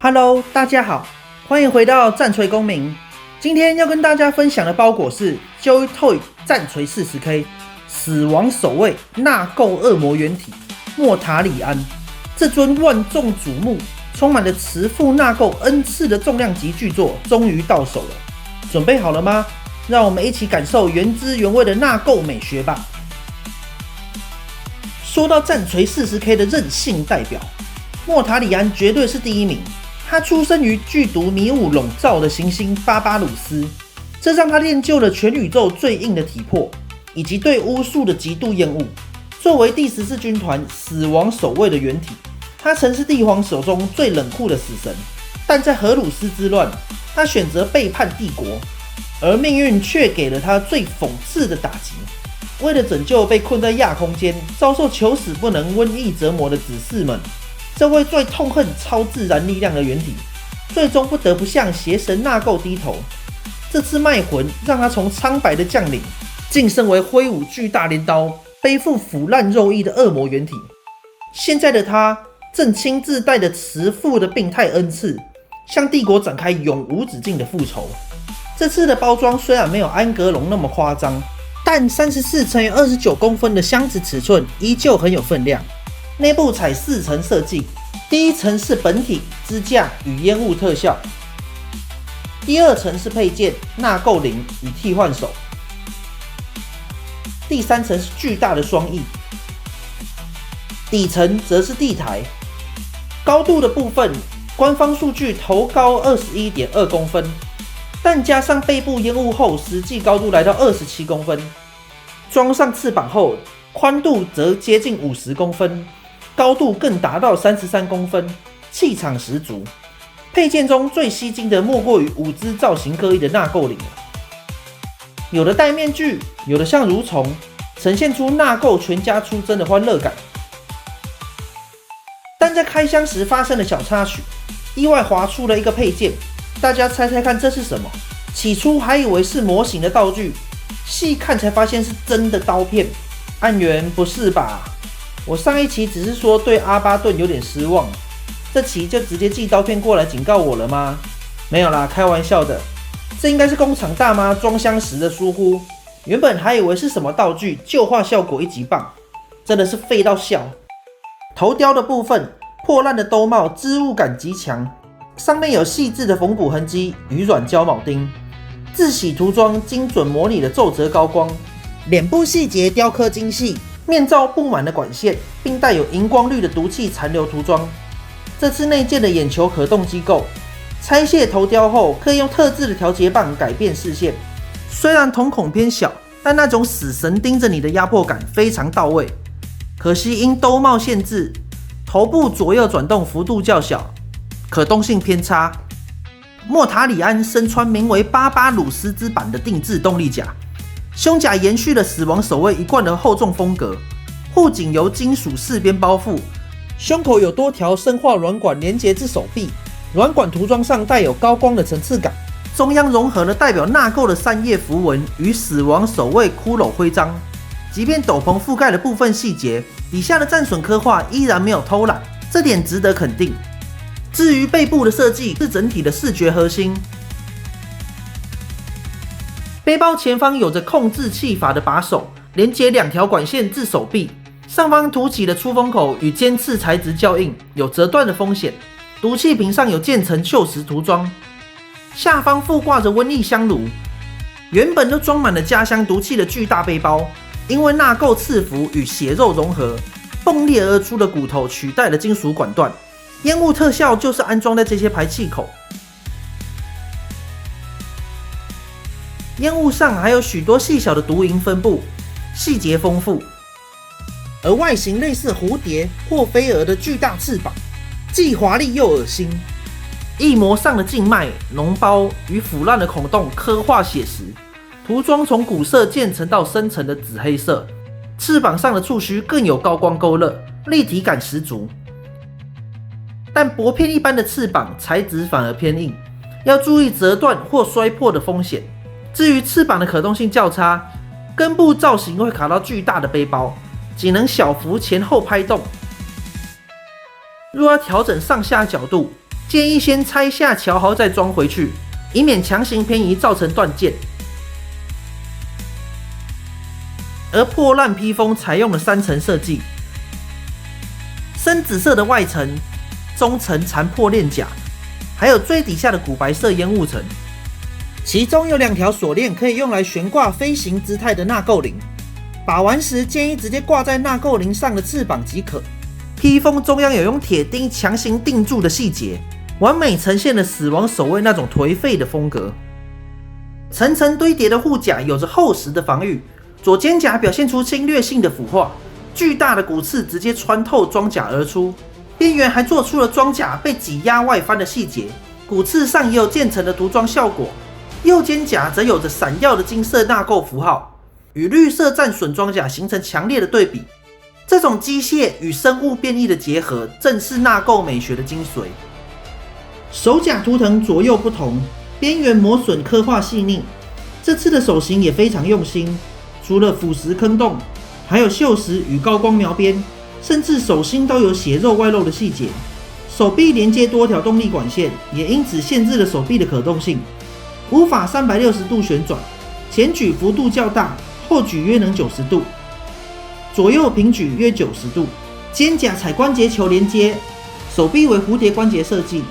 Hello， 大家好，欢迎回到战锤公民。今天要跟大家分享的包裹是 Joy Toy 战锤 40K 死亡守卫纳垢恶魔原体莫塔里安。这尊万众瞩目、充满了慈父纳垢恩赐的重量级巨作终于到手了，准备好了吗？让我们一起感受原汁原味的纳垢美学吧。说到战锤 40K 的韧性代表，莫塔里安绝对是第一名。他出生于剧毒迷雾笼罩的行星巴巴鲁斯，这让他练就了全宇宙最硬的体魄，以及对巫术的极度厌恶。作为第14军团死亡守卫的原体，他曾是帝皇手中最冷酷的死神，但在荷鲁斯之乱，他选择背叛帝国，而命运却给了他最讽刺的打击。为了拯救被困在亚空间、遭受求死不能瘟疫折磨的子嗣们，这位最痛恨超自然力量的原体，最终不得不向邪神纳垢低头。这次卖魂让他从苍白的将领晋升为挥舞巨大镰刀、背负腐烂肉衣的恶魔原体。现在的他正亲自带着慈父的病态恩赐，向帝国展开永无止境的复仇。这次的包装虽然没有安格隆那么夸张，但34×29公分的箱子尺寸依旧很有分量。内部采4层设计，第一层是本体、支架与烟雾特效，第二层是配件、纳垢铃与替换手，第三层是巨大的双翼，底层则是地台。高度的部分，官方数据头高 21.2 公分，但加上背部烟雾后，实际高度来到27公分。装上翅膀后，宽度则接近50公分。高度更达到33公分，气场十足。配件中最吸睛的莫过于5只造型各异的纳垢铃了，有的戴面具，有的像蠕虫，呈现出纳垢全家出征的欢乐感。但在开箱时发生了小插曲，意外滑出了一个配件，大家猜猜看这是什么？起初还以为是模型的道具，细看才发现是真的刀片。暗源不是吧？我上一期只是说对阿巴顿有点失望，这期就直接寄刀片过来警告我了吗？没有啦，开玩笑的，这应该是工厂大妈装箱时的疏忽。原本还以为是什么道具，旧化效果一级棒，真的是废到笑。头雕的部分，破烂的兜帽织物感极强，上面有细致的缝补痕迹与软胶铆钉，自洗涂装精准模拟的皱褶高光，脸部细节雕刻精细。面罩布满了管线，并带有荧光绿的毒气残留涂装。这次内建的眼球可动机构，拆卸头雕后可以用特制的调节棒改变视线。虽然瞳孔偏小，但那种死神盯着你的压迫感非常到位。可惜因兜帽限制，头部左右转动幅度较小，可动性偏差。莫塔里安身穿名为巴巴鲁斯之版的定制动力甲。胸甲延续了死亡守卫一贯的厚重风格，护颈由金属饰边包覆，胸口有多条生化软管连接至手臂，软管涂装上带有高光的层次感，中央融合了代表纳垢的3叶符文与死亡守卫骷髅徽章。即便斗篷覆盖的部分细节，底下的战损刻画依然没有偷懒，这点值得肯定。至于背部的设计是整体的视觉核心。背包前方有着控制气阀的把手，连接2条管线至手臂，上方凸起的出风口与尖刺材质较硬，有折断的风险。毒气瓶上有渐层锈蚀涂装，下方附挂着瘟疫香炉。原本都装满了家乡毒气的巨大背包，因为纳垢赐福与血肉融合，迸裂而出的骨头取代了金属管段。烟雾特效就是安装在这些排气口。烟雾上还有许多细小的毒蝇分布，细节丰富。而外形类似蝴蝶或飞蛾的巨大翅膀，既华丽又恶心。翼膜上的静脉、脓包与腐烂的孔洞刻画写实，涂装从古色渐层到深层的紫黑色。翅膀上的触须更有高光勾勒，立体感十足。但薄片一般的翅膀材质反而偏硬，要注意折断或摔破的风险。至于翅膀的可动性较差，根部造型会卡到巨大的背包，仅能小幅前后拍动。若要调整上下角度，建议先拆下桥壕再装回去，以免强行偏移造成断件。而破烂披风采用了3层设计，深紫色的外层、中层残破链甲，还有最底下的古白色烟雾层。其中有2条锁链可以用来悬挂飞行姿态的纳垢铃，把玩时建议直接挂在纳垢铃上的翅膀即可。披风中央有用铁钉强行钉住的细节，完美呈现了死亡守卫那种颓废的风格。层层堆叠的护甲有着厚实的防御，左肩甲表现出侵略性的腐化，巨大的骨刺直接穿透装甲而出，边缘还做出了装甲被挤压外翻的细节，骨刺上也有渐层的涂装效果。右肩甲则有着闪耀的金色纳垢符号，与绿色战损装甲形成强烈的对比。这种机械与生物变异的结合，正是纳垢美学的精髓。手甲图腾左右不同，边缘磨损刻画细腻。这次的手型也非常用心，除了腐蚀坑洞，还有锈蚀与高光描边，甚至手心都有血肉外露的细节。手臂连接多条动力管线，也因此限制了手臂的可动性，无法360度旋转，前举幅度较大，后举约能90度，左右平举约90度。肩甲采关节球连接，手臂为蝴蝶关节设计，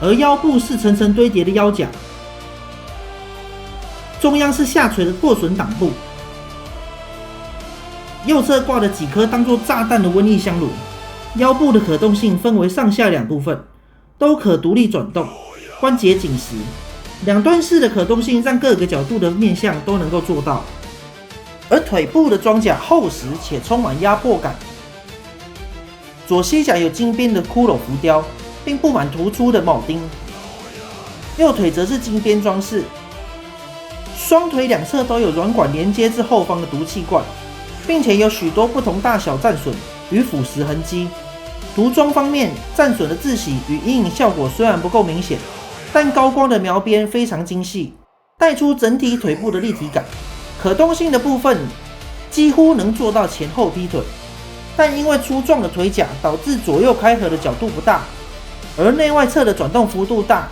而腰部是层层堆叠的腰甲，中央是下垂的破损挡部，右侧挂了几颗当作炸弹的瘟疫香炉。腰部的可动性分为上下2部分，都可独立转动，关节紧实。2段式的可动性让各个角度的面向都能够做到。而腿部的装甲厚实且充满压迫感，左膝甲有金边的骷髅浮雕，并布满突出的铆钉，右腿则是金边装饰。双腿2侧都有软管连接至后方的毒气罐，并且有许多不同大小战损与腐蚀痕迹。涂装方面，战损的自洗与阴影效果虽然不够明显，但高光的描边非常精细，带出整体腿部的立体感。可动性的部分几乎能做到前后劈腿，但因为粗壮的腿甲导致左右开合的角度不大，而内外侧的转动幅度大，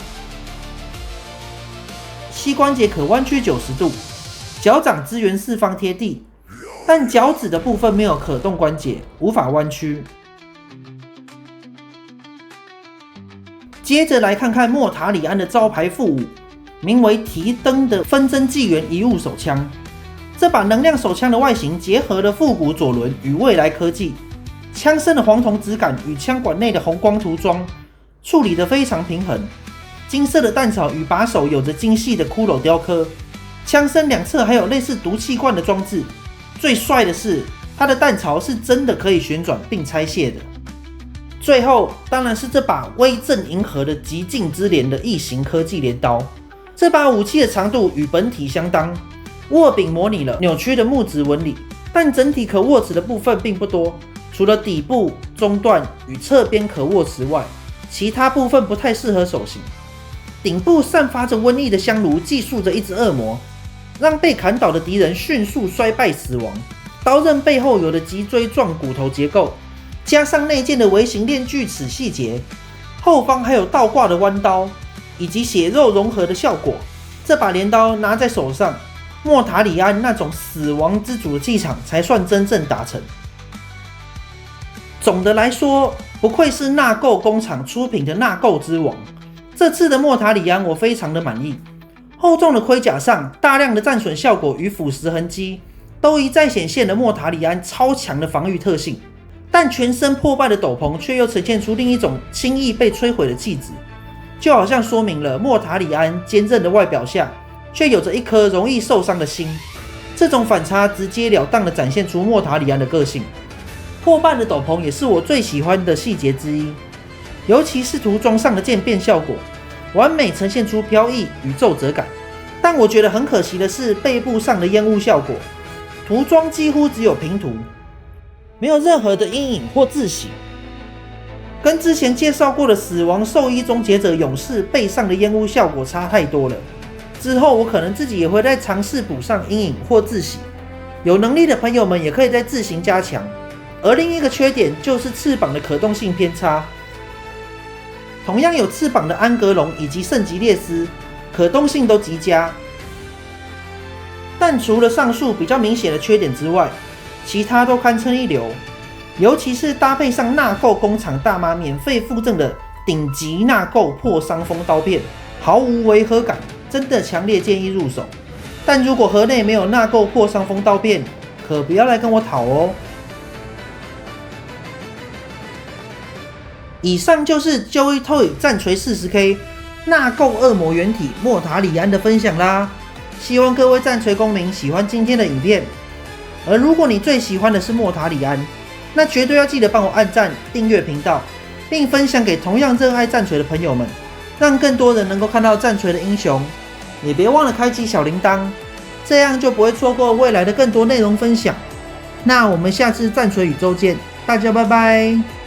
膝关节可弯曲90度，脚掌支援四方贴地，但脚趾的部分没有可动关节，无法弯曲。接着来看看莫塔里安的招牌副武，名为提灯的纷争纪元遗物手枪。这把能量手枪的外形结合了复古左轮与未来科技，枪身的黄铜质感与枪管内的红光涂装处理得非常平衡。金色的弹槽与把手有着精细的骷髅雕刻，枪身2侧还有类似毒气罐的装置。最帅的是，它的弹槽是真的可以旋转并拆卸的。最后当然是这把威震银河的极尽之镰的异形科技镰刀。这把武器的长度与本体相当，握柄模拟了扭曲的木质纹理，但整体可握持的部分并不多，除了底部、中段与侧边可握持外，其他部分不太适合手型。顶部散发着瘟疫的香炉寄宿着一只恶魔，让被砍倒的敌人迅速衰败死亡。刀刃背后有的脊椎状骨头结构，加上内建的微型链锯齿细节，后方还有倒挂的弯刀，以及血肉融合的效果。这把镰刀拿在手上，莫塔里安那种死亡之主的气场才算真正达成。总的来说，不愧是纳垢工厂出品的纳垢之王。这次的莫塔里安我非常的满意，厚重的盔甲上大量的战损效果与腐蚀痕迹，都一再显现了莫塔里安超强的防御特性。但全身破败的斗篷却又呈现出另一种轻易被摧毁的气质，就好像说明了莫塔里安坚韧的外表下，却有着一颗容易受伤的心。这种反差直截了当地展现出莫塔里安的个性。破败的斗篷也是我最喜欢的细节之一，尤其是涂装上的渐变效果，完美呈现出飘逸与皱褶感。但我觉得很可惜的是背部上的烟雾效果，涂装几乎只有平涂，没有任何的阴影或自洗，跟之前介绍过的死亡兽医终结者勇士背上的烟雾效果差太多了。之后我可能自己也会再尝试补上阴影或自洗，有能力的朋友们也可以再自行加强。而另一个缺点就是翅膀的可动性偏差，同样有翅膀的安格龙以及圣吉列斯，可动性都极佳。但除了上述比较明显的缺点之外，其他都堪称一流。尤其是搭配上纳购工厂大妈免费附赠的顶级纳购破伤风刀片，毫无违和感，真的强烈建议入手。但如果盒内没有纳购破伤风刀片，可不要来跟我讨哦。以上就是 Joy Toy 战锤 40K 纳购恶魔原体莫塔里安的分享啦。希望各位战锤公民喜欢今天的影片。而如果你最喜欢的是莫塔里安，那绝对要记得帮我按赞、订阅频道，并分享给同样热爱战锤的朋友们，让更多人能够看到战锤的英雄。也别忘了开启小铃铛，这样就不会错过未来的更多内容分享。那我们下次战锤宇宙见，大家拜拜。